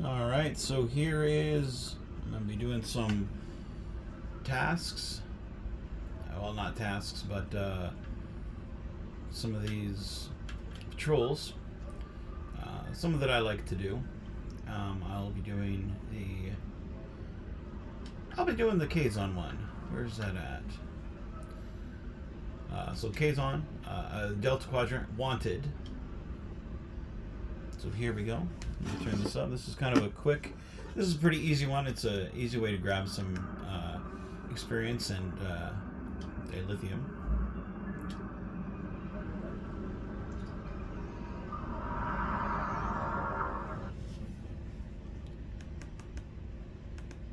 Alright, so here is, I'm going to be doing some tasks. Well, not tasks, but some of these patrols. Some that I like to do. I'll be doing the Kazon one. Where's that at? So Kazon, Delta Quadrant, Wanted. So here we go. Let me turn this up. This is kind of a quick. This is a pretty easy one. It's an easy way to grab some experience and lithium.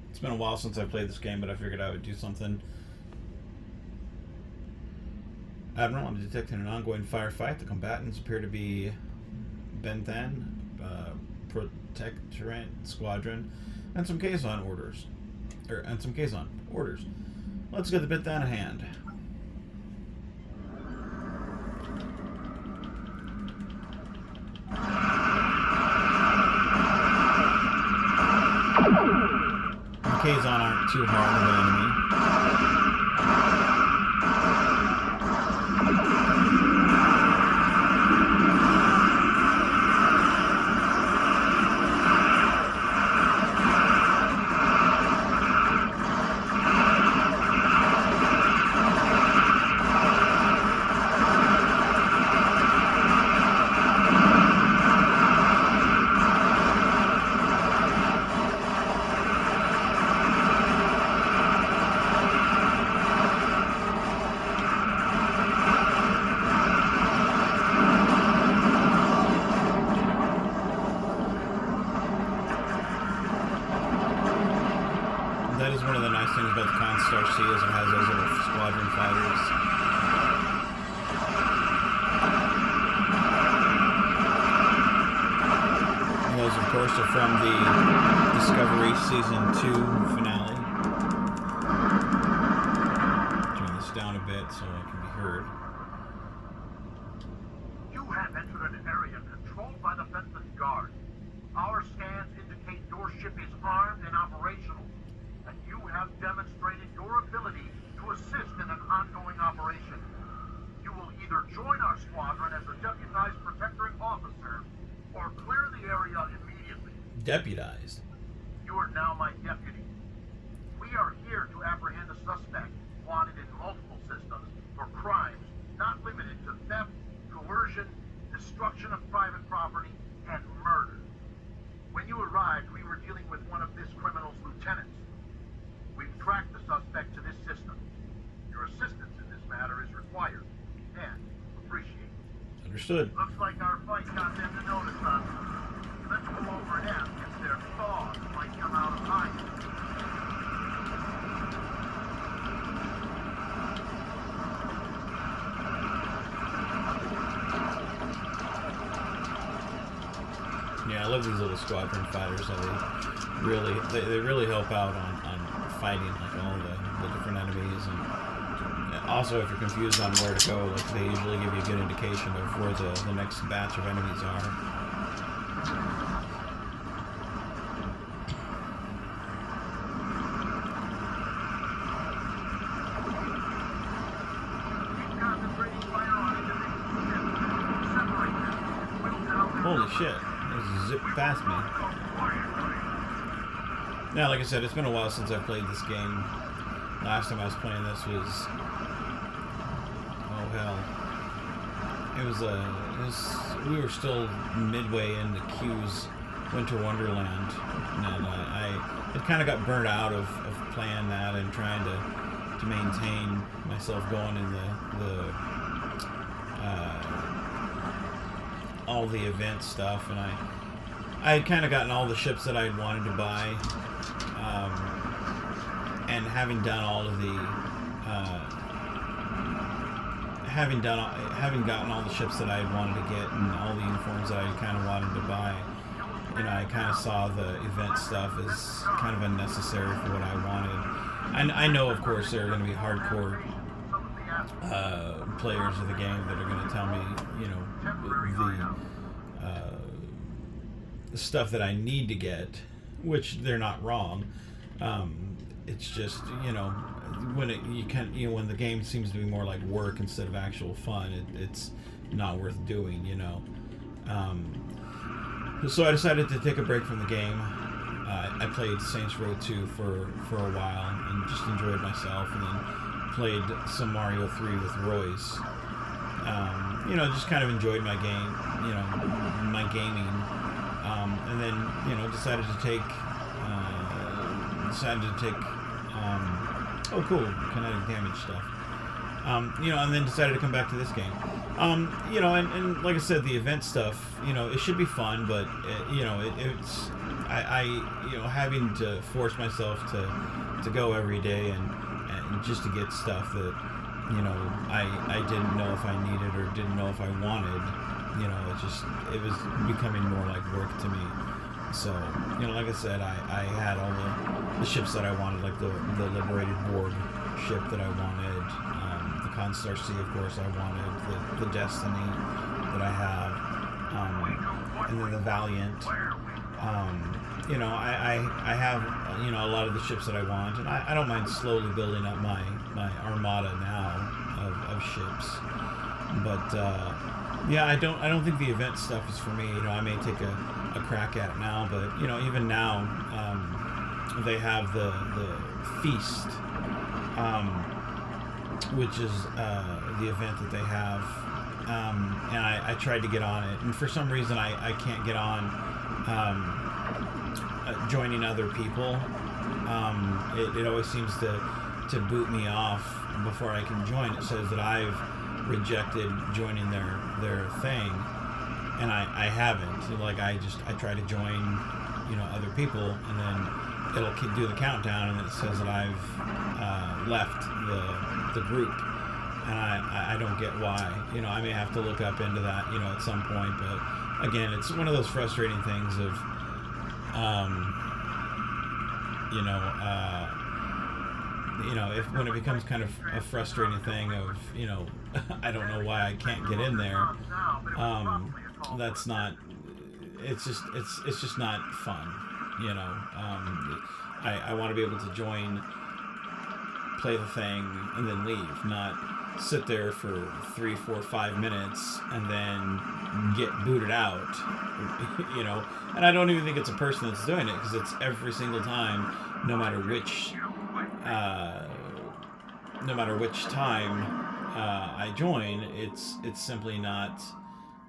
It's been a while since I played this game, but I figured I would do something. Admiral, I'm detecting an ongoing firefight. The combatants appear to be Benthan, Protectorate Squadron, and some Kazon orders. Let's get the Benthan in hand. The Kazon aren't too hard of an enemy. That is one of the nice things about the Constar C is it has those little squadron fighters. And those, of course, are from the Discovery Season 2 finale. Turn this down a bit so it can be heard. You have entered an area controlled by the Fenton Guard. Our scans indicate your ship is armed and operational. And you have demonstrated your ability to assist in an ongoing operation. You will either join our squadron as a deputized protectorate officer, or clear the area immediately. Deputized? You are now my deputy. We are here to apprehend a suspect wanted in multiple systems for crimes not limited to theft, coercion, destruction of private property, and murder. When you arrived, we were dealing with one of this criminal's lieutenants. We've tracked the suspect to this system. Your assistance in this matter is required and appreciated. Understood. Looks like our fight got them to notice us. Let's go over and ask if their thoughts might come out of hiding. Yeah, I love these little squadron fighters. They really help out on fighting like all the different enemies, and also if you're confused on where to go, like they usually give you a good indication of where the next batch of enemies are. Holy shit, this zipped past me. Now, like I said, it's been a while since I've played this game. Last time I was playing this was, oh hell, we were still midway into Q's Winter Wonderland, and I had kind of got burnt out of playing that and trying to maintain myself going in the all the event stuff, and I had kind of gotten all the ships that I had wanted to buy. And having done all of the, having gotten all the ships that I had wanted to get and all the uniforms that I kind of wanted to buy, you know, I kind of saw the event stuff as kind of unnecessary for what I wanted. I know, of course, there are going to be hardcore players of the game that are going to tell me, you know, stuff that I need to get, which they're not wrong. It's just, when when the game seems to be more like work instead of actual fun, it's not worth doing. So I decided to take a break from the game. I played Saints Row 2 for a while and just enjoyed myself, and then played some Mario 3 with Royce. Just kind of enjoyed my game, my gaming, and then decided to take oh cool, kinetic damage stuff. And then decided to come back to this game. And like I said, the event stuff, it should be fun, but it's having to force myself to go every day and just to get stuff that I didn't know if I needed or didn't know if I wanted. It was becoming more like work to me. So, like I said, I had all the ships that I wanted, like the Liberated Borg ship that I wanted, the Constar C, of course, I wanted, the Destiny that I have, and then the Valiant. I have, a lot of the ships that I want, and I don't mind slowly building up my armada now of ships. But, I don't think the event stuff is for me. I may take a crack at it now, but even now, they have the feast, which is the event that they have, and I tried to get on it, and for some reason I can't get on joining other people. It always seems to boot me off before I can join. It says that I've rejected joining their thing, and I haven't. Like I try to join other people, and then it'll do the countdown, and then it says that I've left the group, and I don't get why. I may have to look up into that at some point, but again, it's one of those frustrating things of if when it becomes kind of a frustrating thing of I don't know why I can't get in there. That's not. It's just not fun. I want to be able to join, play the thing, and then leave. Not sit there for 3, 4, 5 minutes and then get booted out. And I don't even think it's a person that's doing it, because it's every single time, no matter which time I join, it's simply not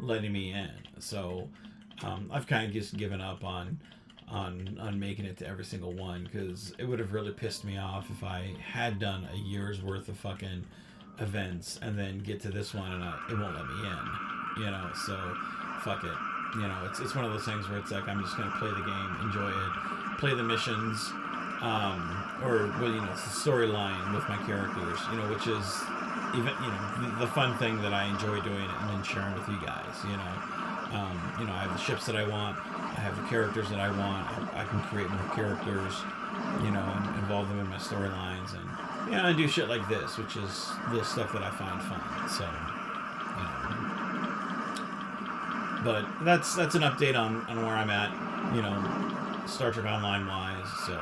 letting me in. So I've kind of just given up on making it to every single one, because it would have really pissed me off if I had done a year's worth of fucking events and then get to this one and it won't let me in. So fuck it. It's one of those things where it's like I'm just gonna play the game, enjoy it, play the missions, it's the storyline with my characters, which is even the fun thing that I enjoy doing and then sharing with you guys. I have the ships that I want, I have the characters that I want, I can create more characters, and involve them in my storylines, and I do shit like this, which is the stuff that I find fun. So, but that's an update on where I'm at, Star Trek Online wise. So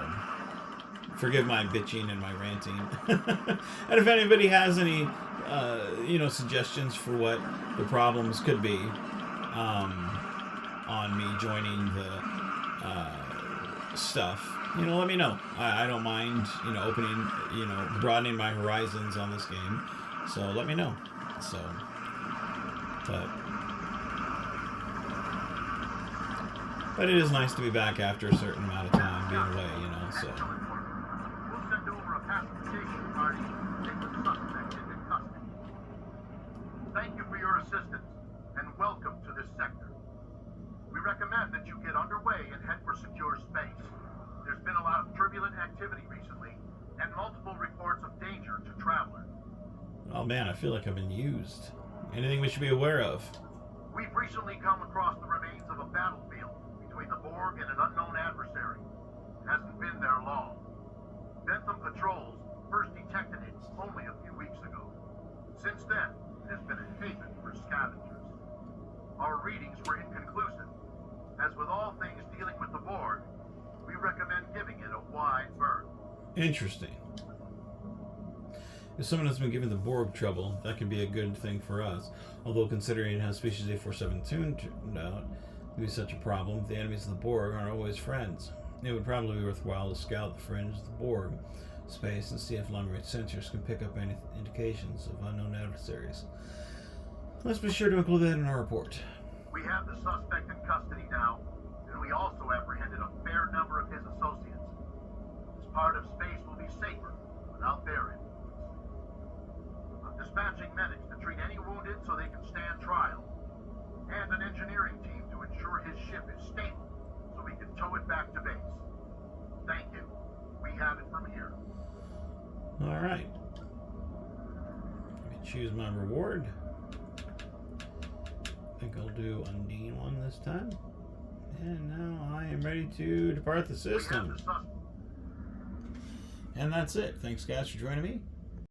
forgive my bitching and my ranting. And if anybody has any suggestions for what the problems could be on me joining the stuff, let me know. I don't mind opening, broadening my horizons on this game, so let me know. So but it is nice to be back after a certain amount of time being away, so. We'll send over a pacification party to take the suspect into custody. Thank you for your assistance, and welcome to this sector. We recommend that you get underway and head for secure space. There's been a lot of turbulent activity recently, and multiple reports of danger to travelers. Oh man, I feel like I've been used. Anything we should be aware of? We've recently come across the remains of a battlefield between the Borg and an unknown adversary. It hasn't been there long. Bentham patrols first detected it only a few weeks ago. Since then, it has been a haven for scavengers. Our readings were inconclusive. As with all things Interesting. If someone has been giving the Borg trouble, that can be a good thing for us. Although, considering how Species 847 turned out to be such a problem, the enemies of the Borg aren't always friends. It would probably be worthwhile to scout the fringe of the Borg space and see if long-range sensors can pick up any indications of unknown adversaries. Let's be sure to include that in our report. We have the suspect in custody now, and we also apprehended a fair number of his associates. This part of space will be safer without their influence. I'm dispatching medics to treat any wounded so they can stand trial, and an engineering team to ensure his ship is stable so we can tow it back to base. Thank you. We have it from here. All right. Let me choose my reward. I think I'll do Undine one this time. And now I am ready to depart the system. And that's it. Thanks, guys, for joining me.